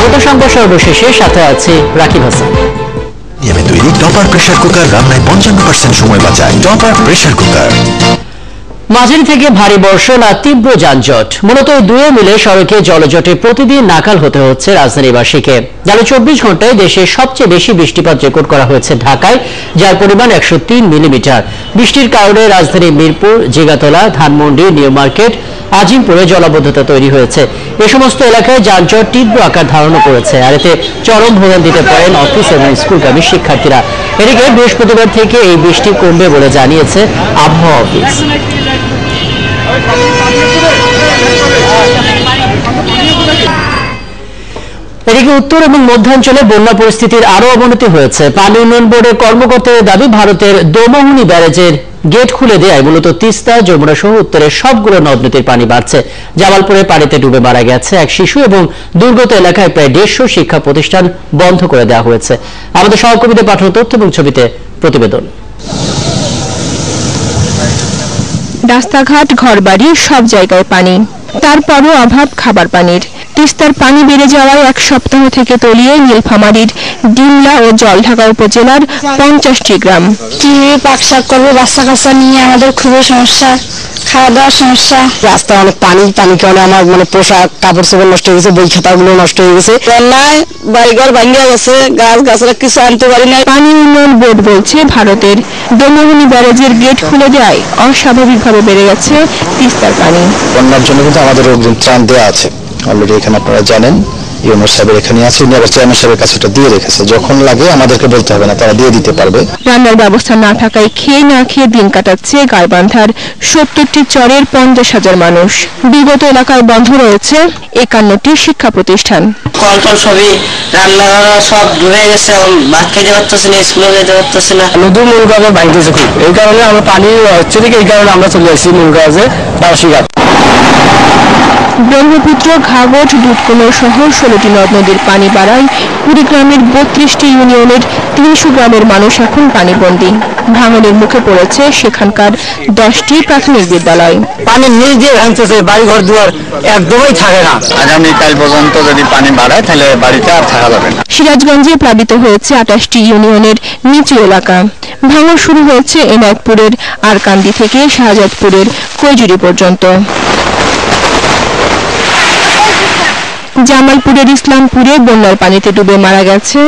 স্বাগত সংবাদ সর্বশেষে সাথে আছে রাকিব হাসান। নিয়মে তৈরি টপার প্রেসার কুকার রান্নায় 55% সময় বাঁচায়। Topper pressure cooker. মাঝারি থেকে ভারী বর্ষণ আর তীব্র যানজট, মূলত দুয়ে মিলে সড়কে জলজটে প্রতিদিন নাকাল হতে হচ্ছে রাজধানীবাসীকে। গেল 24 ঘন্টায় দেশে সবচেয়ে বেশি বৃষ্টিপাত রেকর্ড করা হয়েছে ঢাকায়, যার পরিমাণ 103 মিলিমিটার। বৃষ্টির কারণে রাজধানীর মিরপুর, জিগাতলা, ধানমন্ডি, নিউ মার্কেট, আজিমপুরে জলাবদ্ধতা তৈরি হয়েছে। এ সমস্ত এলাকায় যানজট তীব্র আকার ধারণ করেছে, আর এতে চরম ভোগান দিতে পারেন অফিস এবং স্কুলগামী শিক্ষার্থীরা। এদিকে বৃহস্পতিবার থেকে এই বৃষ্টি কমবে বলে জানিয়েছে আবহাওয়া অফিস। এদিকে উত্তর এবং মধ্যাঞ্চলে বন্যা পরিস্থিতির আরো অবনতি হয়েছে। পানি উন্নয়ন বোর্ডের কর্মকর্তাদের দাবি, ভারতের দোমোহনী ব্যারেজের গেট খুলে দেওয়ায় মূলত তিস্তা, যমুনা সহ উত্তরের সবগুলো নদ নদীর পানি বাড়ছে। জামালপুরে পানিতে ডুবে মারা গেছে এক শিশু এবং দুর্গত এলাকায় প্রায় 150 শিক্ষা প্রতিষ্ঠান বন্ধ করে দেওয়া হয়েছে। আমাদের সহকর্মীদের পাঠানো তথ্য এবং ছবিতে প্রতিবেদন। রাস্তাঘাট, ঘরবাড়ি সব জায়গায় পানি, তারপরও অভাব খাবার পানির। তিস্তার পানি বেড়ে যাওয়ায় এক সপ্তাহ থেকে তলিয়ে নীলফামারীর ডিমলা ও জলঢাকা উপজেলার 50টি গ্রাম। কিভাবে পাক শাক করবো, বাচ্চা কাচ্চা নিয়ে আমাদের খুবই সমস্যা, খাওয়া দাওয়ার সমস্যা। রাস্তায় অনেক পানি কারণে আমার পোশাক, কাপড় চোপড় নষ্ট হয়ে গেছে, বই খাতাগুলো নষ্ট হয়ে গেছে। বন্যায় বাড়িঘর ভাঙিয়া গেছে, গাছ গাছরা কিছু আনতে পারি না। পানি উন্নয়ন বোর্ড বলছে, ভারতের দোমোহনী ব্যারেজের গেট খুলে দেওয়ায় অস্বাভাবিকভাবে বেড়ে গেছে তিস্তার পানি। বন্যার জন্য কিন্তু আমাদের অগ্রিম ত্রাণ দেওয়া আছে অলরেডি, এখানে আপনারা জানেন। ইউনুস সাহেবের এখানে আছে, উনি আবার চেয়ারম্যান সাহেবের কাছে এটা দিয়ে রেখেছে, যখন লাগে আমাদেরকে বলতে হবে না, তারা দিয়ে দিতে পারবে। রান্নার ব্যবস্থা না থাকায় খেয়ে না খেয়ে দিন কাটাচ্ছে গাইবান্ধার 70টি চরের 50,000 মানুষ। বিগত এলাকায় বন্ধ রয়েছে 51টি শিক্ষা প্রতিষ্ঠান। কল সবই রান্না সব ডুবে গেছে, ভাত খেতে পারতেছে না, স্কুলে যেতে পারতেছে না। নদী মূলগাঁও ভাঙতেছে খুব, এই কারণে আমরা পানি হচ্ছে এই কারণে আমরা চলে আসছি মূলগাঁও বাসীঘাট। ব্রহ্মপুত্র, ঘাঘট, দুধকুমর সহ 16টি নদ নদীর পানি বাড়ায় কুড়িগ্রামের 32টি ইউনিয়নের 300 গ্রামের মানুষ এখন পানিবন্দী। ভাঙনের মুখে পড়েছে সেখানকার 10টি প্রাথমিক বিদ্যালয়। পানি নিচ দিয়ে ভাঙতেছে, বাড়িঘর দুয়ার একদমই থাকে না। আগামীকাল পর্যন্ত যদি পানি বাড়ায় তাহলে বাড়িতে আর থাকা যাবে না। সিরাজগঞ্জে প্লাবিত হয়েছে 28টি ইউনিয়নের নিচু এলাকা। ভাঙন শুরু হয়েছে এনায়তপুরের আরকান্দি থেকে শাহজাদপুরের কৈজুরি পর্যন্ত। জামালপুরের ইসলামপুরে বন্যার পানিতে ডুবে মারা গেছে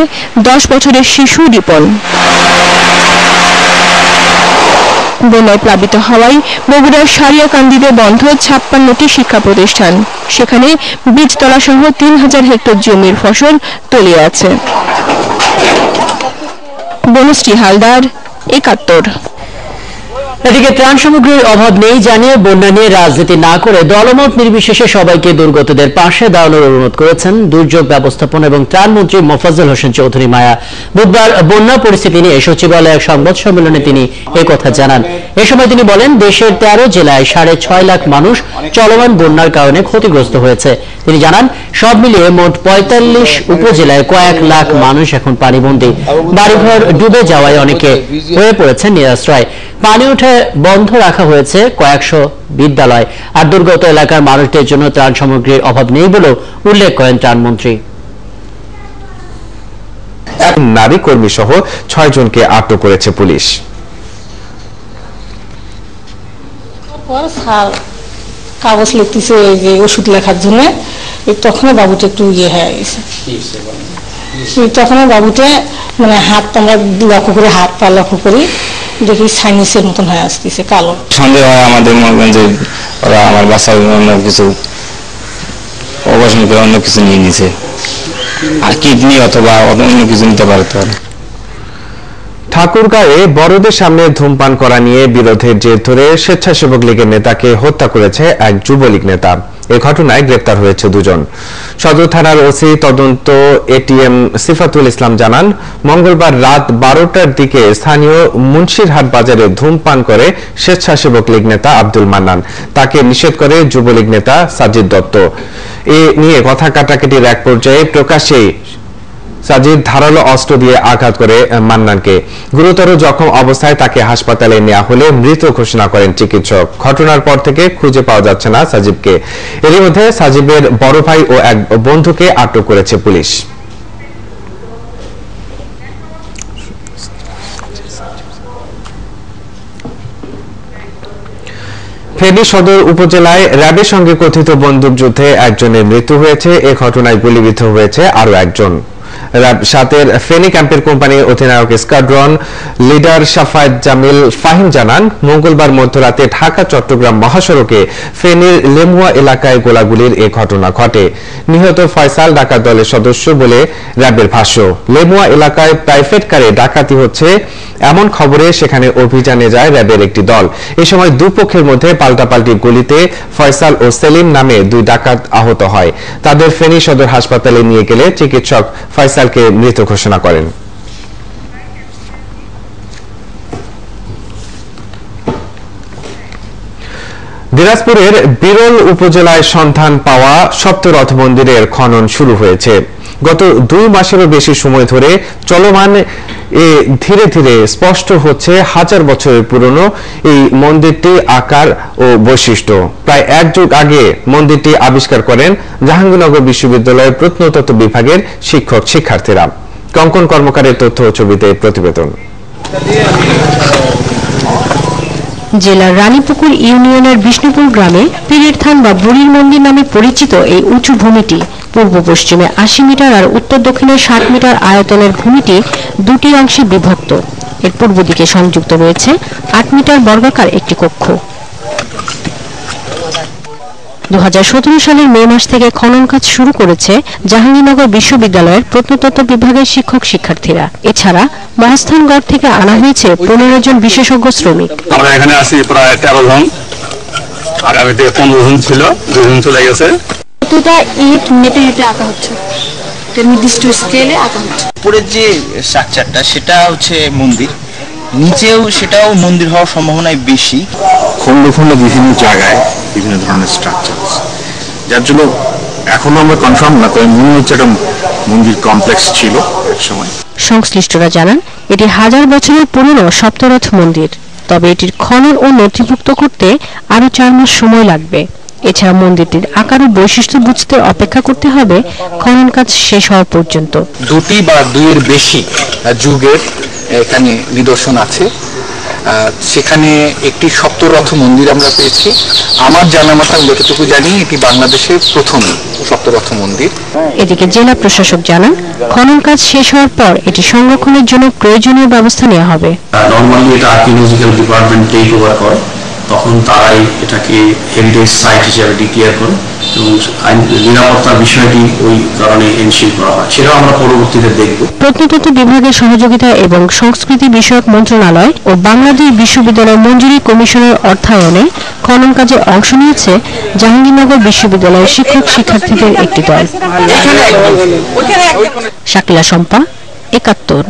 10 বছরের শিশু রিপন। বন্যায় প্লাবিত হওয়ায় বগুড়ার সারিয়াকান্দিতে বন্ধ 56টি শিক্ষা প্রতিষ্ঠান। সেখানে বীজতলা সহ 3000 হেক্টর জমির ফসল তলিয়ে আছে। বনশ্রী হালদার, 71। এদিকে ত্রাণ সামগ্রীর অভাব নেই জানিয়ে বন্যা নিয়ে রাজনীতি না করে দলমত নির্বিশেষে সবাইকে দুর্গতদের পাশে দাঁড়ানোর অনুরোধ করেছেন দুর্যোগ ব্যবস্থাপনা এবং ত্রাণ মন্ত্রী মোফাজ্জল হোসেন চৌধুরী মায়া। বুধবার বন্যা পরিস্থিতি নিয়ে সচিবালয়ে এক সংবাদ সম্মেলনে তিনি একথা জানান। এ সময় তিনি বলেন, দেশের 13 জেলায় 6.5 লাখ মানুষ চলমান বন্যার কারণে ক্ষতিগ্রস্ত হয়েছে। তিনি জানান, সব মিলিয়ে মোট 45 উপজেলায় কয়েক লাখ মানুষ এখন পানিবন্দী। বাড়িঘর ডুবে যাওয়ায় অনেকে হয়ে পড়েছেন নিরাশ্রয়। পানি উঠে বন্ধ রাখা হয়েছে কয়েকশো বিদ্যালয়। আর দুর্গত এলাকার মানুষদের জন্য ত্রাণ সামগ্রীর অভাব নেই বলেও উল্লেখ করেন ত্রাণমন্ত্রী। এক নারী কর্মী সহ 6 জনকে আটক করেছে পুলিশ। কাগজ লিখতেছে যে ওষুধ লেখার জন্য, তখন বাবুটা একটু ইয়ে হয়ে গেছে। তখন বাবুটা মানে হাত আমরা লক্ষ্য করে, হাত পা লক্ষ্য করি, দেখি সাইনিসের মতন হয়ে আসতেছে, কালো। সন্দেহ হয় আমাদের মনে যে ওরা আমার বাচ্চার অন্য কিছু অপারেশন করে অন্য কিছু নিয়ে নিছে, আর কিডনি অথবা অন্য কিছু নিতে পারতে পারে। ঠাকুরগাঁয়ে বড়দের সামনে ধূমপান করা নিয়ে বিরোধের জের ধরে স্বেচ্ছাসেবক লীগের নেতাকে হত্যা করেছে এক যুবলীগ নেতা। এ ঘটনায় গ্রেপ্তার হয়েছে 2 জন। সদর থানার ওসি তদন্ত এটিএম সিফাতুল ইসলাম জানান, মঙ্গলবার রাত 12টার দিকে স্থানীয় মুন্সিরহাট বাজারে ধূমপান করে স্বেচ্ছাসেবক লীগ নেতা আব্দুল মান্নান। তাকে নিষেধ করে যুবলীগ নেতা সাজিদ দত্ত। এ নিয়ে কথা কাটাকাটির এক পর্যায়ে প্রকাশ্যেই সাজিদ ধারালো অস্ত্র দিয়ে আঘাত করে মান্নানকে। গুরুতর জখম অবস্থায় তাকে হাসপাতালে নেওয়া হলে মৃত ঘোষণা করেন চিকিৎসক। ঘটনার পর থেকে খুঁজে পাওয়া যাচ্ছে না সাজিবকে। এরই মধ্যে সাজিবের বড় ভাই ও এক বন্ধুকে আটক করেছে পুলিশ। ফেনী সদর উপজেলায় র্যাবের সঙ্গে কথিত বন্দুকযুদ্ধে একজনের মৃত্যু হয়েছে। এ ঘটনায় গুলিবিদ্ধ হয়েছে আরো একজন। র্যাব ৭-এর ফেনী ক্যাম্পের কোম্পানির অধিনায়ক স্কোয়াড্রন লিডার সাফায়েত জামিল ফাহিম জানান, মঙ্গলবার মধ্যরাতে ঢাকা চট্টগ্রাম মহাসড়কে ফেনীর লেমুয়া এলাকায় গোলাগুলির এ ঘটনা ঘটে। নিহত ফয়সাল ডাকাত দলের সদস্য বলে র্যাবের ভাষ্য। লেমুয়া এলাকায় প্রাইভেট কারে ডাকাতি হচ্ছে এমন খবরে সেখানে অভিযানে যায় র্যাবের একটি দল। এ সময় দুপক্ষের মধ্যে পাল্টাপাল্টি গুলিতে ফয়সাল ও সেলিম নামে দুই ডাকাত আহত হয়। তাদের ফেনী সদর হাসপাতালে নিয়ে গেলে চিকিৎসক ফয়সালকে মৃত ঘোষণা করেন। দিনাজপুরের বিরল উপজেলায় সন্ধান পাওয়া সপ্তরথ মন্দিরের খনন শুরু হয়েছে। গত 2 মাসেরও বেশি সময় ধরে চলমান ধীরে ধীরে স্পষ্ট হচ্ছে হাজার বছরের পুরনো এই মন্দিরটি আকার ও বৈশিষ্ট্য। প্রায় 1 যুগ আগে মন্দিরটি আবিষ্কার করেন জাহাঙ্গীরনগর বিশ্ববিদ্যালয়ের প্রত্নতত্ত্ব বিভাগের শিক্ষক শিক্ষার্থীরা। কঙ্কন কর্মকারের তথ্য ও ছবিতে প্রতিবেদন। জেলার রানীপুকুর ইউনিয়নের বিষ্ণুপুর গ্রামে পীরের থান বা বুড়ির মন্দির নামে পরিচিত এই উঁচু ভূমিটি পূর্ব পশ্চিমে 80 মিটার আর উত্তর দক্ষিণে 60 মিটার আয়তনের ভূমিটি দুটি অংশে বিভক্ত। এর পূর্ব দিকে সংযুক্ত রয়েছে 8 মিটার বর্গাকার একটি কক্ষ। 2017 সালের মে মাস থেকে খনন কাজ শুরু করেছে জাহাঙ্গীরনগর বিশ্ববিদ্যালয়ের প্রত্নতত্ত্ব বিভাগের শিক্ষক শিক্ষার্থীরা। এছাড়া মহাস্থানগড় থেকে আনা হয়েছে 15 জন বিশেষজ্ঞ শ্রমিক। আমরা এখানে আছি প্রায় 13 জন, আগামী থেকে 15 জন ছিল, 2 জন চলে গেছে। কতটা ইট মেপে মেপে আঁকা হচ্ছে, নির্দিষ্ট স্কেলে আঁকা হচ্ছে। উপরের যে স্ট্রাকচারটা সেটা হচ্ছে মন্দির, নিচেও সেটাও মন্দির হওয়ার সম্ভাবনা বেশি। খন্ড খন্ড বিভিন্ন জায়গায় বিভিন্ন ধরনের স্ট্রাকচার, যার জন্য এখনো আমরা কনফার্ম না, তবে মনে হচ্ছে একটা মন্দির কমপ্লেক্স ছিল এক সময়। সংশ্লিষ্টরা জানান, এটি 1000 বছরের পুরনো সপ্তরথ মন্দির। তবে এটির খনন ও নথিভুক্ত করতে আরো 4 মাস সময় লাগবে। এছাড়া মন্দিরটির আকার ও বৈশিষ্ট্য বুঝতে অপেক্ষা করতে হবে খনন কাজ শেষ হওয়া পর্যন্ত। 2টি বা 2-এর বেশি যুগের এখানে নিদর্শন আছে। সেখানে একটি সপ্তরথ মন্দির আমরা পেয়েছি। আমার জানা মতো আমি যতটুকু জানি এটি বাংলাদেশের প্রথম সপ্তরথ মন্দির। এদিকে জেলা প্রশাসক জানান, খনন কাজ শেষ হওয়ার পর এটি সংরক্ষণের জন্য প্রয়োজনীয় ব্যবস্থা নেওয়া হবে। নরমালি এটা আর্কিওলজিক্যাল ডিপার্টমেন্ট টেক ওভার করে, তখন তারাই এটাকে হেরিটেজ সাইট হিসেবে ডিক্লেয়ার করে এবং নিরাপত্তার বিষয়টি ওই কারণে এনশিওর করা হয়। সেটাও আমরা পরবর্তীতে দেখব। প্রত্নতত্ত্ব বিভাগের সহযোগিতা এবং সংস্কৃতি বিষয়ক মন্ত্রণালয় ও বাংলাদেশ বিশ্ববিদ্যালয় মঞ্জুরি কমিশনের অর্থায়নে খনন কাজে অংশ নিয়েছে জাহাঙ্গীরনগর বিশ্ববিদ্যালয়ের শিক্ষক শিক্ষার্থীদের একটি দল। শাকিলা শম্পা, 71।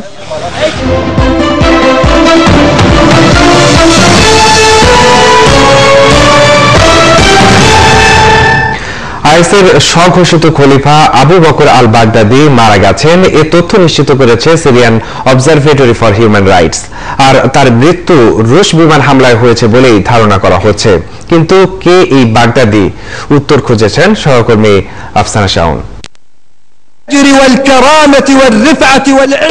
আইএসের স্বঘোষিত খলিফা আবু বকর আল বাগদাদি মারা গেছেন, এ তথ্য নিশ্চিত করেছে Syrian Observatory for Human Rights. আর তার মৃত্যু রুশ বিমান হামলায় হয়েছে বলেই ধারণা করা হচ্ছে। কিন্তু কে এই বাগদাদি, উত্তর খুঁজেছেন সহকর্মী আফসানা শাওন।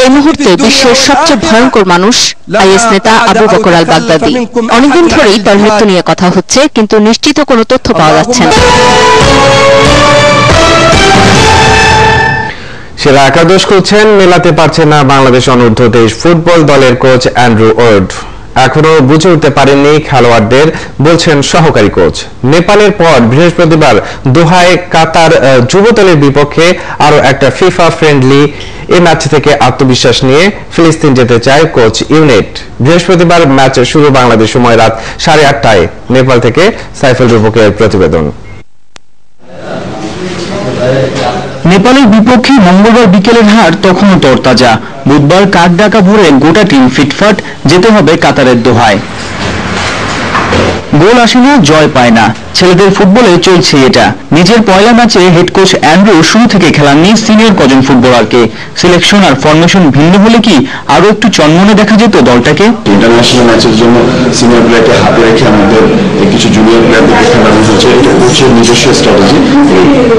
এই মুহূর্তে বিশ্বের সবচেয়ে ভয়ঙ্কর মানুষ আইএস নেতা আবু বকর আল বাগদাদি। অনেকদিন ধরেই তার মৃত্যু নিয়ে কথা হচ্ছে, কিন্তু নিশ্চিত কোনো তথ্য পাওয়া যাচ্ছে না। সেরা একাদশ খুঁজছেন, মেলাতে পারছে না বাংলাদেশ অনূর্ধ্ব 23 ফুটবল দলের কোচ অ্যান্ড্রু ওর্ড। এখনো বুঝে উঠতে পারেননি খেলোয়াড়দের, বলছেন সহকারী কোচ। নেপালের পর বৃহস্পতিবার দোহায় কাতার যুব দলের বিপক্ষে আরো একটা ফিফা ফ্রেন্ডলি এই ম্যাচ থেকে আত্মবিশ্বাস নিয়ে ফিলিস্তিন যেতে চায় কোচ ইউনিট। বৃহস্পতিবার ম্যাচ শুরু বাংলাদেশ সময় রাত 8:30টায়। নেপাল থেকে সাইফুল রূপকের প্রতিবেদন। নেপালের বিপক্ষে মঙ্গলবার বিকেলের হার তখনও তরতাজা। বুধবার কাকডাকা ভোরে গোটা টিম ফিটফাট, যেতে হবে কাতারের দোহায়। গোল আসে না, জয় পায় না, ছেলেদের ফুটবলে চলছে এটা। নিজের পয়লা ম্যাচে হেড কোচ অ্যান্ড্রু শুরু থেকে খেলাননি সিনিয়র কজন ফুটবলারকে। সিলেকশন আর ফরমেশন ভিন্ন হলে কি আরো একটু চনমনে দেখা যেত দলটাকে? ইন্টারন্যাশনাল ম্যাচের জন্য সিনিয়র প্লেয়ারকে হাতে রেখে আমাদের কিছু জুনিয়র প্লেয়ারদেরকে খেলানো হয়েছে। এটা কোচের নিজস্ব স্ট্র্যাটেজি।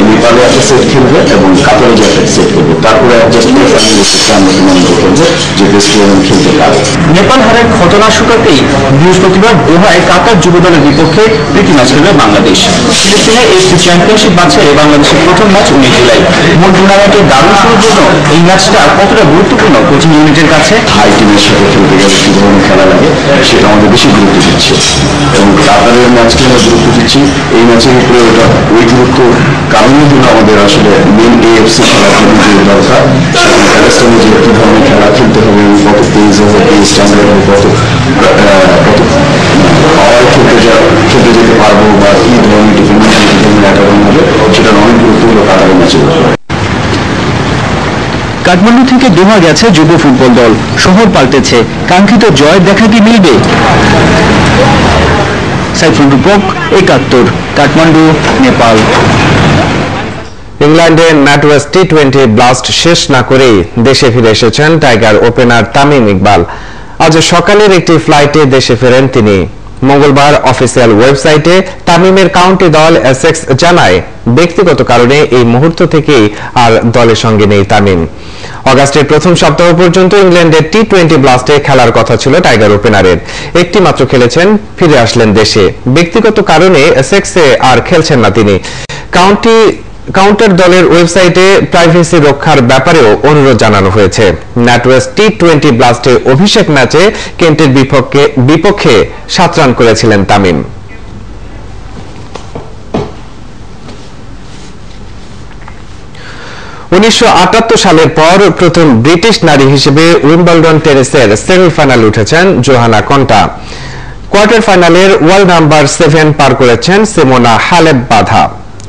নেপালে একটা সেট খেলবে এবং কাতারে যে একটা সেট খেলবে, তারপরে অ্যাডজাস্ট করে আমরা টুর্নামেন্টে খেলবো যে বেস্ট ইলেভেন খেলতে পারে। নেপাল হারের ঘটনা শুকাতেই বৃহস্পতিবার দোহায় কাতার যুব দলের বিপক্ষে প্রীতি ম্যাচ খেলবে বাংলাদেশ। ফিলিস্তিনে এফসি চ্যাম্পিয়নশিপ বাছাইয়ে বাংলাদেশের প্রথম ম্যাচ 19 জুলাই। মূল টুর্নামেন্টের দারুণ শুরুর জন্য এই ম্যাচটা কতটা গুরুত্বপূর্ণ কোচিং ইউনিটের কাছে? হাই টিমের সাথে খেলতে গেলে কি ধরনের খেলা লাগে সেটা আমাদের বেশি গুরুত্ব দিচ্ছে এবং কাতারের ম্যাচকে আমরা গুরুত্ব দিচ্ছি। এই ম্যাচের উপরে ওটা ওই গুরুত্ব কারণের জন্য আমাদের আসলে মেন এএফসি খেলার জন্য যে দরকার সেখানে প্যালেস্টাইনে যে কি ধরনের খেলা খেলতে হবে এবং কত পেজ হবে, পেজ স্ট্যান্ডার্ড হবে, কত পাওয়ার খেলতে যেতে পারবো বা কি ধরনের ডিফেন্স কি ধরনের অ্যাটাকিং হবে সেটার অনেক গুরুত্ব হলো কাতারের ম্যাচের উপরে। কাঠমান্ডু থেকে দোহা গেছে যুব ফুটবল দল। শহর পাল্টেছে, কাঙ্ক্ষিত জয় দেখা কি মিলবে? সাইফুল রূপক, ৭১, কাঠমান্ডু, নেপাল। ইংল্যান্ডে ন্যাটওয়েস্ট টি-20 ব্লাস্ট শেষ না করেই দেশে ফিরে এসেছেন টাইগার ওপেনার তামিম ইকবাল। আজ সকালের একটি ফ্লাইটে দেশে ফেরেন তিনি। মঙ্গলবার অফিসিয়াল ওয়েবসাইটে তামিমের কাউন্টি দল এসেক্স জানায় ব্যক্তিগত কারণে এই মুহূর্ত থেকেই আর দলের সঙ্গে নেই তামিম। অগাস্টের প্রথম সপ্তাহ পর্যন্ত ইংল্যান্ডের টি-20 ব্লাস্টে খেলার কথা ছিল টাইগার ওপেনারের। একটি মাত্র খেলেছেন, ফিরে আসলেন দেশে। ব্যক্তিগত কারণে এসেক্সে আর খেলছেন না তিনি। কাউন্টার দলের ওয়েবসাইটে প্রাইভেসি রক্ষার ব্যাপারেও অনুরোধ জানানো হয়েছে। ন্যাটওয়েস্ট টি-20 ব্লাস্টে অভিষেক ম্যাচে কেন্টের বিপক্ষে 7 রান করেছিলেন তামিম। উনিশশো সালের পর প্রথম ব্রিটিশ নারী হিসেবে উইম্বলডন টেনিসের সেমিফাইনাল উঠেছেন জোহানা কন্টা। কোয়ার্টার ফাইনালের ওয়ার্ল্ড নাম্বার 7 পার করেছেন সিমোনা হালেপ বাধা।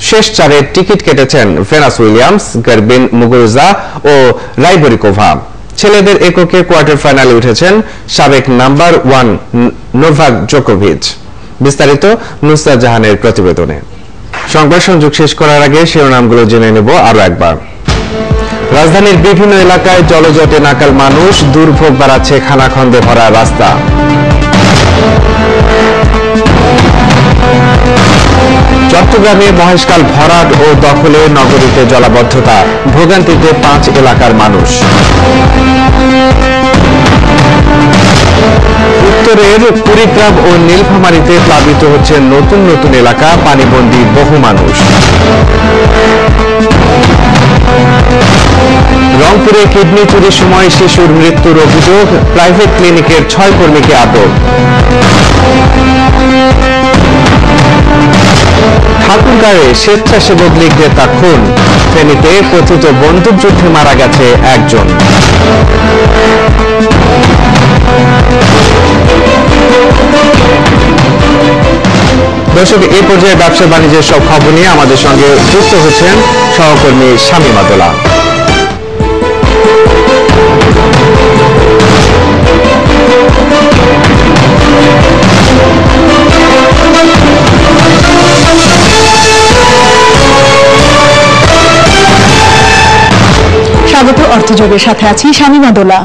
শেষ 4-এর টিকিট কেটেছেন ভেনাস উইলিয়ামস, গার্বিন মুগুরুজা ও রাইবোরিকোভা। ছেলেদের এককে কোয়ার্টার ফাইনালে উঠেছেন সাবেক নাম্বার 1 নোভাক জোকোভিচ। বিস্তারিত নুসরাত জাহানের প্রতিবেদনে। সংবাদ সংযোগ শেষ করার আগে শিরোনামগুলো জেনে নেব আরো একবার। রাজধানীর বিভিন্ন এলাকায় জলজটে নাকাল মানুষ, দুর্ভোগ বাড়াচ্ছে খানাখন্দে ভরা রাস্তা। চট্টগ্রামে মহেশখাল ভরাট ও দখলে নগরীতে জলাবদ্ধতা, ভোগান্তিতে 5 এলাকার মানুষ। উত্তরের কুড়িগ্রাম ও নীলফামারীতে প্লাবিত হচ্ছে নতুন নতুন এলাকা, পানিবন্দী বহু মানুষ। রংপুরে কিডনি চুরির সময় শিশুর মৃত্যুর অভিযোগ, প্রাইভেট ক্লিনিকের 6 কর্মীকে আটক। ঠাকুরগাঁয়ে স্বেচ্ছাসেবক লীগ নেতা খুন, ফেনীতে কথিত বন্দুকযুদ্ধে মারা গেছে একজন। দর্শক, এই পর্যায়ে ব্যবসা বাণিজ্যের সব খবর নিয়ে আমাদের সঙ্গে যুক্ত হচ্ছেন সহকর্মী শামীমা দোলা। স্বাগত অর্থযোগের সাথে আছি শামীমা দোলা।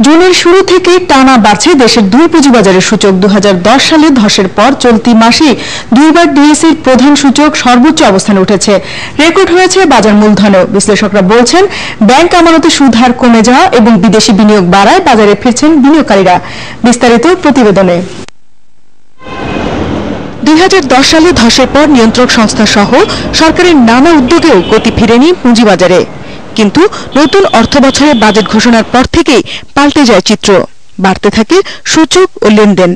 জুনের শুরু থেকে টানা বাড়ছে দেশের 2 পুঁজিবাজারের সূচক। 2010 সালে ধসের পর চলতি মাসে 2বার ডিএসইর প্রধান সূচক সর্বোচ্চ অবস্থানে উঠেছে। রেকর্ড হয়েছে বাজার মূলধনেও। বিশ্লেষকরা বলছেন, ব্যাংক আমানতে সুদ হার কমে যাওয়া এবং বিদেশি বিনিয়োগ বাড়ায় বাজারে ফিরছেন বিনিয়োগকারীরা। বিস্তারিত প্রতিবেদনে। 2010 সালে ধসের পর নিয়ন্ত্রক সংস্থা সহ সরকারের নানা উদ্যোগেও গতি ফিরেনি পুঁজিবাজারে। কিন্তু নতুন অর্থবছরের বাজেট ঘোষণার পর থেকেই পাল্টে যায় চিত্র। বাড়তে থাকে সূচক ও লেনদেন।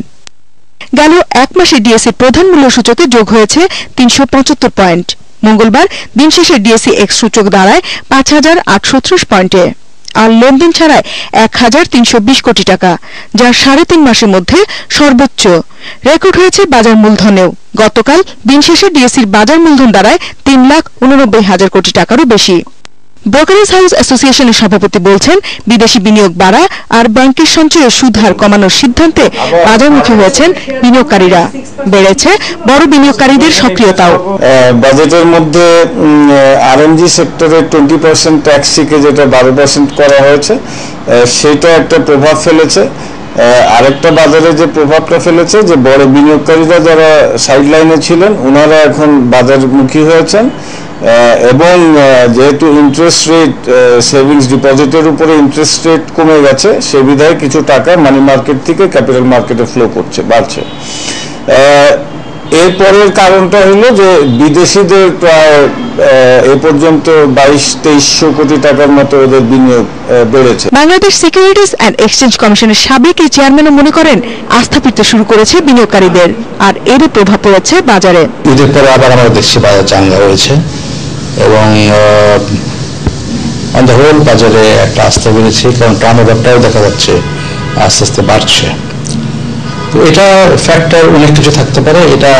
গেল 1 মাসে ডিএসই প্রধান মূল্য সূচকে যোগ হয়েছে 375 পয়েন্ট। মঙ্গলবার দিন শেষে ডিএসই এক্স সূচক দাঁড়ায় 5038 পয়েন্টে। আর লেনদেন ছাড়ায় 1320 কোটি টাকা, যা 3.5 মাসের মধ্যে সর্বোচ্চ। রেকর্ড হয়েছে বাজার মূলধনেও। গতকাল দিন শেষে ডিএসইর বাজার মূলধন দাঁড়ায় 3,89,000 কোটি টাকারও বেশি। ব্রোকারেজ হাউস অ্যাসোসিয়েশনের সভাপতি বলছেন, বিদেশি বিনিয়োগ বাড়া আর ব্যাংকের সঞ্চয়ে সুদ হার কমানোর সিদ্ধান্তে বাজারমুখী হয়েছেন বিনিয়োগকারীরা। বেড়েছে বড় বিনিয়োগকারীদের সক্রিয়তাও। বাজেটের মধ্যে আরএমজি সেক্টরে 20% ট্যাক্স শিখে যেটা 12% করা হয়েছে, সেটা একটা প্রভাব ফেলেছে। আরেকটা বাজারে যে প্রভাবটা ফেলেছে, যে বড় বিনিয়োগকারীরা যারা সাইডলাইনে ছিলেন ওনারা এখন বাজারমুখী হয়েছেন, এবং যেহেতু ইন্টারেস্ট রেট সেভিংস ডিপোজিটের উপরে ইন্টারেস্ট রেট কমে গেছে, সে বিধায় কিছু টাকা মানি মার্কেট থেকে ক্যাপিটাল মার্কেটে ফ্লো বাড়ছে। এরপরের কারণটা হলো যে বিদেশিদের প্রায় এ পর্যন্ত 2200-2300 কোটি টাকার মতো ওদের বিনিয়োগ বেড়েছে। বাংলাদেশ সিকিউরিটিজ অ্যান্ড এক্সচেঞ্জ কমিশনের সাবেক এই চেয়ারম্যানও মনে করেন আস্থা ফিরতে শুরু করেছে বিনিয়োগকারীদের, আর এরই প্রভাব পড়েছে বাজারে। ঈদের পরে আবার আমাদের দেশে বাজার চাঙ্গা হয়েছে এবং অন দ্য হোল বাজারে একটা আস্থা বেড়েছে, কারণ টার্নওভারটাও দেখা যাচ্ছে আস্তে আস্তে বাড়ছে। তো এটা ফ্যাক্টর অনেক কিছু থাকতে পারে, এটা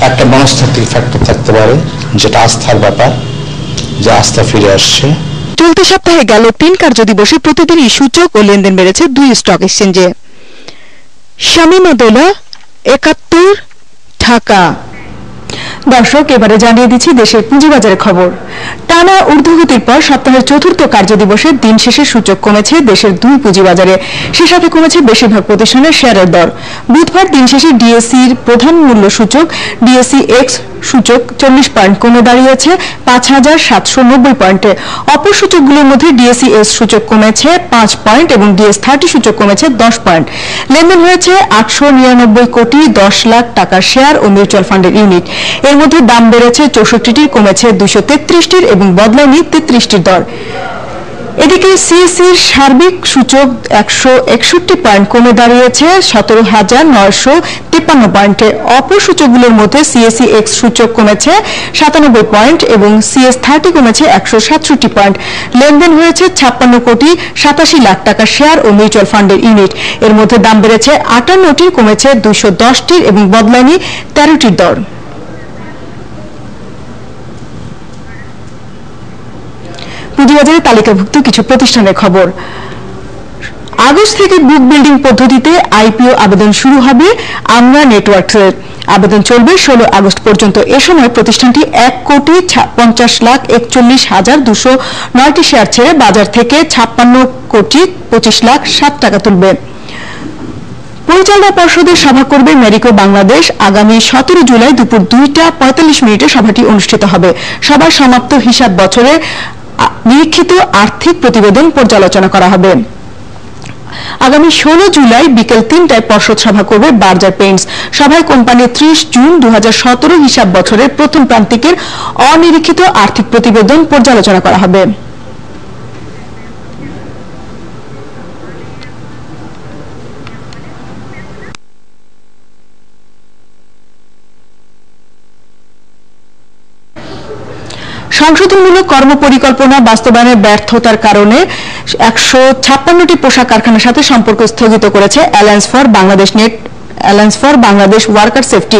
একটা মনস্তাত্ত্বিক ফ্যাক্টর থাকতে পারে, যেটা আস্থার ব্যাপার, যে আস্থা ফিরে আসছে। চলতি সপ্তাহে গেল 3 কার্যদিবসে প্রতিদিনই সূচক ও লেনদেন বেড়েছে 2 স্টক এক্সচেঞ্জে। শামীমা দোলা, 71, ঢাকা। দর্শক, এবারে জানিয়ে দিচ্ছি দেশের পুঁজিবাজারের খবর। টানা ঊর্ধ্বগতির পর সপ্তাহের 4র্থ কার্যদিবসে দিন শেষে সূচক কমেছে দেশের 2 পুঁজিবাজারে, সে সাথে কমেছে বেশিরভাগ প্রতিষ্ঠানের শেয়ারের দর। বুধবার দিন শেষে ডিএসসির প্রধান মূল্য সূচক ডিএসসি এক্স সূচক 40 পয়েন্ট কমে দাঁড়িয়েছে 5790 পয়েন্টে। অপর সূচকগুলোর মধ্যে ডিএসসি এস সূচক কমেছে 5 পয়েন্ট এবং ডিএস30 সূচক কমেছে 10 পয়েন্ট। লেনদেন হয়েছে 899 কোটি 10 লাখ টাকার শেয়ার ও মিউচুয়াল ফান্ডের ইউনিট। এর মধ্যে দাম বেড়েছে 64টির, কমেছে 233টির এবং বদলায়নি 33টির দর। এদিকে সিএসির সার্বিক সূচক 161 পয়েন্ট কমে দাঁড়িয়েছে 17,953 পয়েন্টে। অপর সূচকগুলোর মধ্যে সিএসি এক্স সূচক কমেছে 97 পয়েন্ট এবং সিএস30 কমেছে 167 পয়েন্ট। লেনদেন হয়েছে 56 কোটি 87 লাখ টাকার শেয়ার ও মিউচুয়াল ফান্ডের ইউনিট। এর মধ্যে দাম বেড়েছে 58টির, কমেছে 210টির এবং বদলায়নি 13টির দর। পুঁজিবাজারে তালিকাভুক্ত কিছু প্রতিষ্ঠানের খবর। আগস্ট থেকে বুক বিল্ডিং পদ্ধতিতে আইপিও আবেদন শুরু হবে আমরা নেটওয়ার্কসের। আবেদন চলবে 16 আগস্ট পর্যন্ত। এ সময় প্রতিষ্ঠানটি 1,50,41,209টি শেয়ার ছেড়ে বাজার থেকে 56,25,00,000 টাকা তুলবে। পরিচালনা পর্ষদের সভা করবে মেরিকো বাংলাদেশ। আগামী 17 জুলাই দুপুর 2:45 সভাটি অনুষ্ঠিত হবে। সভার সমাপ্ত হিসাব বছরে নিরীক্ষিত আর্থিক প্রতিবেদন পর্যালোচনা করা হবে। আগামী 16 জুলাই বিকেল 3টায় পর্ষদ সভা করবে বার্জার পেইন্টস। সভায় কোম্পানির 30 জুন 2017 হিসাব বছরের প্রথম প্রান্তিকের অনিরীক্ষিত আর্থিক প্রতিবেদন পর্যালোচনা করা হবে। সংশোধনমূলক কর্মপরিকল্পনা বাস্তবায়নের ব্যর্থতার কারণে 156টি পোশাক কারখানার সাথে সম্পর্ক স্থগিত করেছে alliance for Bangladesh worker safety.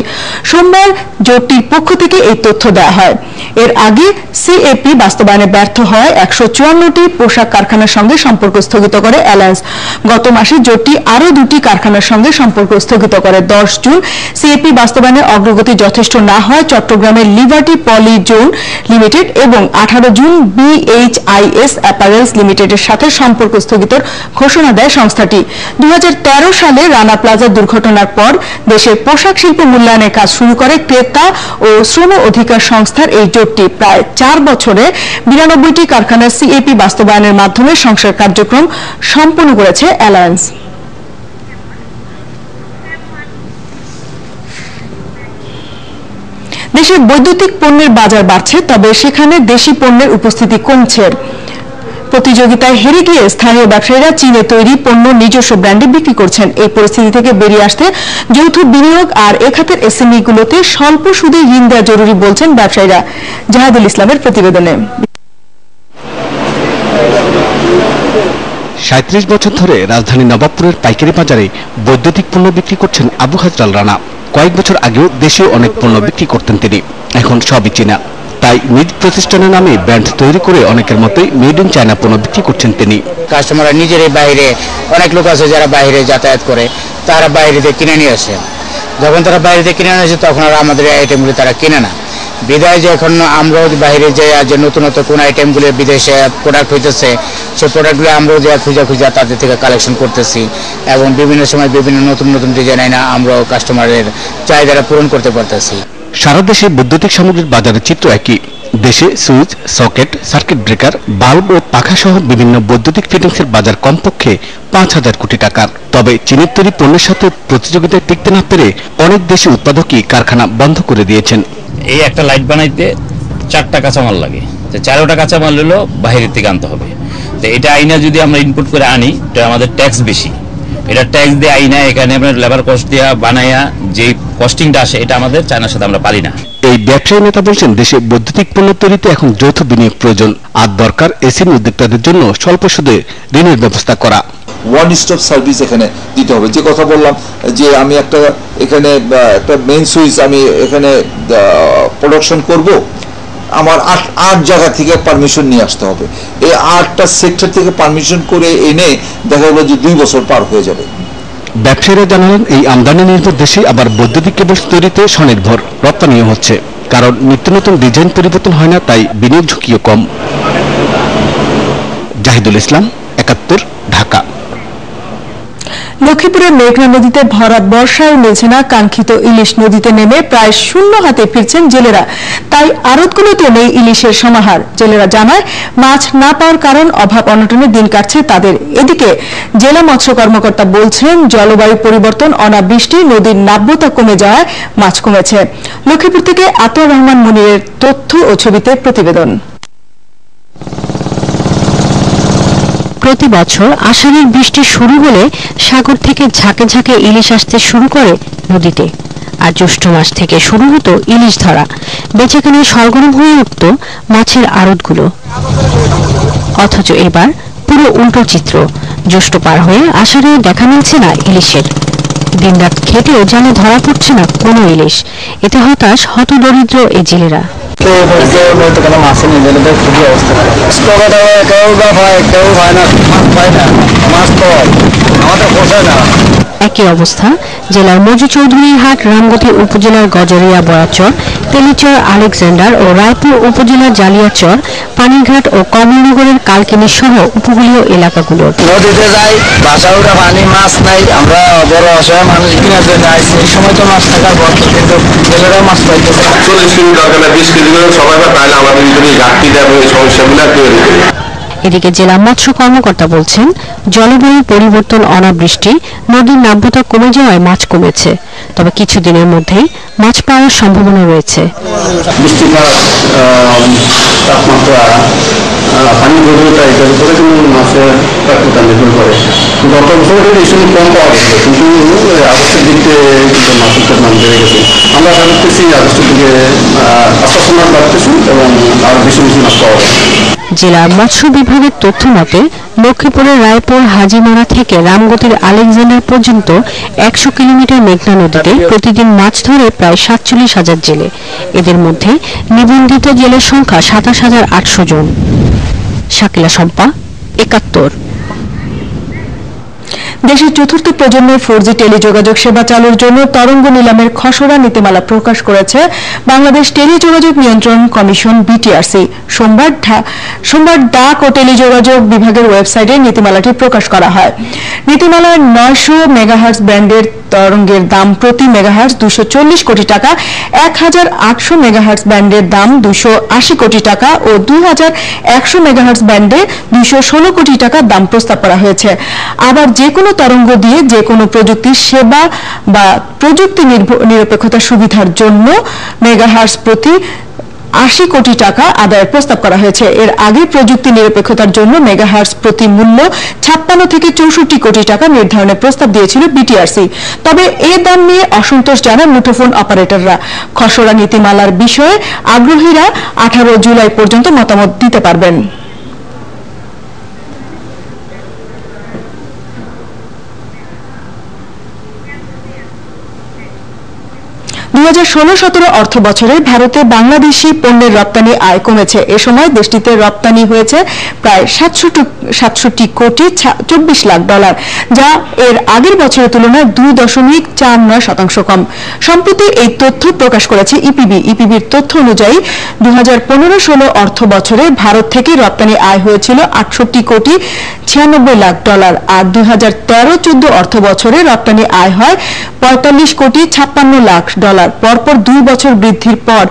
সোমবার জোটটির পক্ষ থেকে এই তথ্য দেওয়া হয়। এর আগে সিএপি বাস্তবায়নে ব্যর্থ হয় 154টি পোশাক কারখানার সঙ্গে সম্পর্ক স্থগিত করে অ্যালায়েন্স। গত মাসে জোটটি আরও 2টি কারখানার সঙ্গে সম্পর্ক স্থগিত করে। 10 জুন সিএপি বাস্তবায়নে অগ্রগতি যথেষ্ট না হয় চট্টগ্রামের লিবার্টি পলি জোন লিমিটেড এবং 18 জুন বিএইচআইএস অ্যাপারেলস লিমিটেডের সাথে সম্পর্ক স্থগিতর ঘোষণা দেয় সংস্থাটি। 2013 সালে রানা প্লাজা দুর্ঘটনার পর দেশের পোশাক শিল্প মূল্যায়নের কাজ শুরু করে ক্রেতা ও শ্রম অধিকার সংস্থার এই জোটটি। প্রায় 4 বছরে 92টি কারখানার সিএপি বাস্তবায়নের মাধ্যমে সংস্কার কার্যক্রম সম্পন্ন করেছে অ্যালায়েন্স। দেশে বৈদ্যুতিক পণ্যের বাজার বাড়ছে, তবে সেখানে দেশি পণ্যের উপস্থিতি কমছে। প্রতিযোগিতায় হেরে গিয়ে স্থানীয় ব্যবসায়ীরা চীনে তৈরি পণ্য নিজস্ব ব্র্যান্ডে বিক্রি করছেন। এই পরিস্থিতি থেকে বেরিয়ে আসতে যৌথ বিনিয়োগ আর এ খাতের এসএমইগুলোতে স্বল্প সুদে ঋণ দেওয়া জরুরি বলছেন ব্যবসায়ীরা। জাহাদুল ইসলামের প্রতিবেদনে। 37 বছর ধরে রাজধানী নবাবপুরের পাইকারি বাজারে বৈদ্যুতিক পণ্য বিক্রি করছেন আবু হাজরাল রানা। কয়েক বছর আগেও দেশেও অনেক পণ্য বিক্রি করতেন তিনি, এখন সবই চীনা। তাই নিজ প্রতিষ্ঠানের নামে ব্র্যান্ড তৈরি করে অনেকের মতোই মেড ইন চায়না পণ্য বিক্রি করছেন তিনি। কাস্টমাররা নিজেরাই বাইরে, অনেক লোক আছে যারা বাইরে যাতায়াত করে, তারা বাইরে থেকে কিনে নিয়ে আসে। যখন তারা বাইরে থেকে কিনে নিয়ে আসে তখন আর আমাদের এই আইটেমগুলি তারা কিনে না। বিদায় যে এখন আমরাও বাইরে যাই, যে নতুন নতুন কোন আইটেমগুলি বিদেশে প্রোডাক্ট হইতেছে, সেই প্রোডাক্টগুলো আমরাও যা খুঁজা তাদের থেকে কালেকশন করতেছি এবং বিভিন্ন সময় বিভিন্ন নতুন নতুন ডিজাইন আইনা আমরাও কাস্টমারের চাহিদাটা পূরণ করতে পারতেছি। সারা দেশে বৈদ্যুতিক সামগ্রীর বাজারের চিত্র একই। দেশে switch, socket, circuit breaker, bulb ও পাখা সহ বিভিন্ন বৈদ্যুতিক ফিটিংসের বাজার কমপক্ষে 5,000 কোটি টাকার। তবে চীনের তৈরি পণ্যের সাথে প্রতিযোগিতায় টিকতে না পেরে অনেক দেশি উৎপাদকই কারখানা বন্ধ করে দিয়েছেন। এই একটা লাইট বানাইতে 4টা কাঁচামাল লাগে, 4টা কাঁচামাল হলো বাইরের থেকে আনতে হবে। তো এটা আইনা যদি আমরা ইনপুট করে আনি, তো আমাদের ট্যাক্স বেশি। এটা ট্যাক্স দিয়ে আইনা এখানে আপনার লেবার কস্ট দিয়া বানায়া যে কস্টিংটা আসে, এটা আমাদের চায়নার সাথে আমরা পারি না। এই ব্যবসায়ী নেতা বলছেন, দেশে বৈদ্যুতিক পণ্য তৈরিতে এখন যৌথ বিনিয়োগ প্রয়োজন। আর দরকার এসএমই উদ্যোক্তাদের জন্য স্বল্প সুদে ঋণের ব্যবস্থা করা। ওয়ান স্টপ সার্ভিস এখানে দিতে হবে। যে কথা বললাম যে আমি একটা এখানে একটা মেইন সুইচ আমি এখানে প্রোডাকশন করব, আমার 8 জায়গা থেকে পারমিশন নিয়ে আসতে হবে। এই 8টা সেক্টর থেকে পারমিশন করে এনে দেখা গেল যে 2 বছর পার হয়ে যাবে। ব্যবসায়ীরা জানালেন, এই আমদানি নির্ভর দেশে আবার বৈদ্যুতিক কেবল তৈরিতে স্বনির্ভর, রপ্তানিও হচ্ছে। কারণ নিত্য নতুন ডিজাইন পরিবর্তন হয় না, তাই বিনিয়োগ ঝুঁকিও কম। জাহিদুল ইসলাম, 71, ঢাকা। লক্ষ্মীপুরের মেঘনা নদীতে ভরাট বর্ষায় মিলছে না কাঙ্ক্ষিত ইলিশ। নদীতে নেমে প্রায় শূন্য হাতে ফিরছেন জেলেরা, তাই আড়তগুলোতে নেই ইলিশের সমাহার। জেলেরা জানায়, মাছ না পাওয়ার কারণ অভাব অনটনে দিন কাটছে তাদের। এদিকে জেলা মৎস্য কর্মকর্তা বলছেন, জলবায়ু পরিবর্তন, অনাবৃষ্টি, নদীর নাব্যতা কমে যাওয়ায় মাছ কমেছে। লক্ষ্মীপুর থেকে আতর রহমান মনিরের তথ্য ও ছবিতে প্রতিবেদন। প্রতি বছর আষাঢ়ের বৃষ্টি শুরু হলে সাগর থেকে ঝাঁকে ঝাঁকে ইলিশ আসতে শুরু করে নদীতে। আর জ্যৈষ্ঠ মাস থেকে শুরু হতো ইলিশ ধরা। বেচাকেনায় সরগরম হয়ে উঠত মাছের আড়তগুলো। অথচ এবার পুরো উল্টো চিত্র। জ্যৈষ্ঠ পার হয়ে আষাঢ়েও দেখা মিলছে না ইলিশের। দিনরাত খেটেও যেন ধরা পড়ছে না কোনো ইলিশ। এতে হতাশ হতদরিদ্র এই জেলেরা। একই অবস্থা জেলার মজু চৌধুরীহাট, রামগতি উপজেলার গজরিয়া বরাচর, তেলিচর আলেকজান্ডার ও রায়পুর উপজেলার জালিয়াচর, পানিঘাট ও কমলনগরের কালকিনি সহ উপকূলীয় এলাকাগুলোর। নদীতে যাই, বাসাউটা পানি, মাছ নাই। আমরা বড় অসহায় মানুষ কেনার জন্য আসছি। এই সময় তো মাছ থাকার পর কিন্তু জেলেরাও মাছ পাইতেছে। 40 কেজি দরকার না, 20 কেজি করে সবাই তাহলে আমাদের ভিতরে ঘাটতি দেবে, সমস্যাগুলো তৈরি হবে। এদিকে জেলা মৎস্য কর্মকর্তা বলছেন, জলবায়ু পরিবর্তন, অনাবৃষ্টি, নদীর নাব্যতা কমে যাওয়ায় মাছ কমেছে। তবে কিছুদিনের মধ্যেই মাছ পাওয়ার সম্ভাবনা রয়েছে। বৃষ্টিপাত, তাপমাত্রা, পানি গভীরতা, এটার উপরে কিন্তু মাছের প্রাপ্যতা নির্ভর করে। গত বছর এই সময় কম পাওয়া গেছে, কিন্তু আগস্টের দিকে কিন্তু মাছের মান বেড়ে গেছে। আমরা আশা করতেছি আগস্টের দিকে আস্তে আস্তে মাছ বাড়তেছি এবং আরো বেশি বেশি মাছ পাওয়া যাবে। জেলার মৎস্য বিভাগের তথ্য মতে লক্ষ্মীপুরের রায়পুর হাজিমারা থেকে রামগতির আলেকজান্ডার পর্যন্ত 100 কিলোমিটার মেঘনা নদীতে প্রতিদিন মাছ ধরে প্রায় 47,000 জেলে। এদের মধ্যে নিবন্ধিত জেলের সংখ্যা 27,800 জন। শাকিলা শম্পা, 71। দেশের চতুর্থ প্রজন্মের 4G টেলিযোগাযোগ সেবা চালুর জন্য তরঙ্গ নিলামের খসড়া নীতিমালা প্রকাশ করেছে বাংলাদেশ টেলিযোগাযোগ নিয়ন্ত্রণ কমিশন বিটিআরসি। সোমবার ডাক ও টেলিযোগাযোগ বিভাগের ওয়েবসাইটে নীতিমালাটি প্রকাশ করা হয়। নীতিমালার 900 মেগাহার্টজ ব্যান্ডের তরঙ্গের দাম প্রতি মেগাহার্টজ 240 কোটি টাকা, 1800 মেগাহার্টজ ব্যান্ডের দাম 280 কোটি টাকা ও 2100 মেগাহার্টজ ব্যান্ডে 216 কোটি টাকা দাম প্রস্তাব করা হয়েছে। আবার যে কোনো তরঙ্গ দিয়ে যে কোনো প্রযুক্তির সেবা বা প্রযুক্তি নিরপেক্ষতা সুবিধার জন্য মেগাহার্টজ প্রতি 80 কোটি টাকা আদায়ের প্রস্তাব করা হয়েছে। এর আগে প্রযুক্তি নিরপেক্ষতার জন্য মেগাহার্টজ প্রতি মূল্য 56 থেকে 64 কোটি টাকা নির্ধারণের প্রস্তাব দিয়েছিল বিটিআরসি। তবে এ দাম নিয়ে অসন্তোষ জানান মুঠোফোন অপারেটররা। খসড়া নীতিমালার বিষয়ে আগ্রহীরা 18 জুলাই পর্যন্ত মতামত দিতে পারবেন। 2019 2016-17 অর্থ বছরে ভারতে বাংলাদেশি পণ্যের রপ্তানি আয় কমেছে। এ সময় দেশটিতে রপ্তানি হয়েছে প্রায় 67 কোটি 24 লাখ ডলার, যা এর আগের বছরের তুলনায় 2.49% কম। সম্প্রতি এই তথ্য প্রকাশ করেছে ইপিবি। ইপিবির তথ্য অনুযায়ী 2015-16 অর্থ বছরে ভারত থেকে রপ্তানি আয় হয়েছিল 68 কোটি 96 লাখ ডলার, আর 2013-14 অর্থ বছরে রপ্তানি আয় হয় 45 কোটি 56 লাখ ডলার। পরপর 2 বছর বৃদ্ধির পর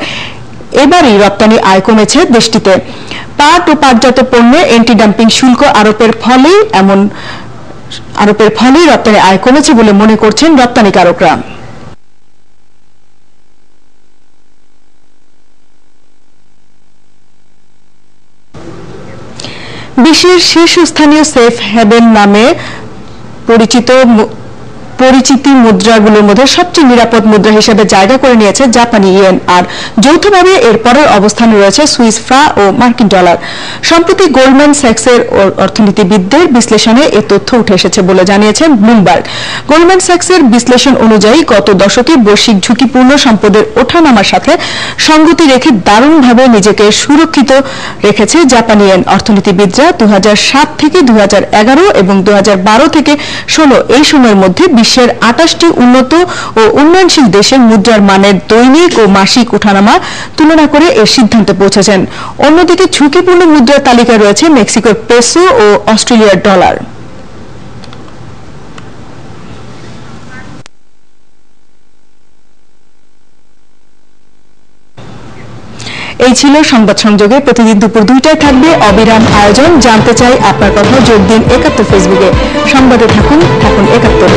এবারই রপ্তানি আয় কমেছে দেশটিতে। পাট ও পাটজাত পণ্যে এন্টি ডাম্পিং শুল্ক আরোপের ফলেই রপ্তানি আয় কমেছে বলে মনে করছেন রপ্তানিকারকরা। বিশ্বের শীর্ষস্থানীয় সেফ হেভেন নামে পরিচিতি মুদ্রাগুলোর মধ্যে সবচেয়ে নিরাপদ মুদ্রা হিসেবে জায়গা করে নিয়েছে জাপানি ইয়েন, আর যৌথভাবে এর পরের অবস্থানে রয়েছে সুইস ফ্রা ও মার্কিন ডলার। সম্প্রতি গোল্ডম্যান স্যাক্সের অর্থনীতিবিদদের বিশ্লেষণে এ তথ্য উঠে এসেছে বলে জানিয়েছেন ব্লুমবার্গ। গোল্ডম্যান স্যাক্সের বিশ্লেষণ অনুযায়ী গত দশকে বৈশ্বিক ঝুঁকিপূর্ণ সম্পদের ওঠানামার সাথে সঙ্গতি রেখে দারুণভাবে নিজেকে সুরক্ষিত রেখেছে জাপানি ইয়েন। অর্থনীতিবিদরা 2007 থেকে 2011 এবং 2012 থেকে 16 এই সময়ের মধ্যে বিশ্বের 28টি উন্নত ও উন্নয়নশীল দেশের মুদ্রার মানের দৈনিক ও মাসিক ওঠানামা তুলনা করে এর সিদ্ধান্তে পৌঁছেছেন। অন্যদিকে ঝুঁকিপূর্ণ মুদ্রার তালিকায় রয়েছে মেক্সিকোর পেসো ও অস্ট্রেলিয়ার ডলার। এই ছিল সংবাদ সংযোগে। প্রতিদিন দুপুর 2টায় থাকবে অবিরাম আয়োজন। জানতে চাই আপনার কথা, যোগ দিন 71 ফেসবুকে। সংবাদে থাকুন 71।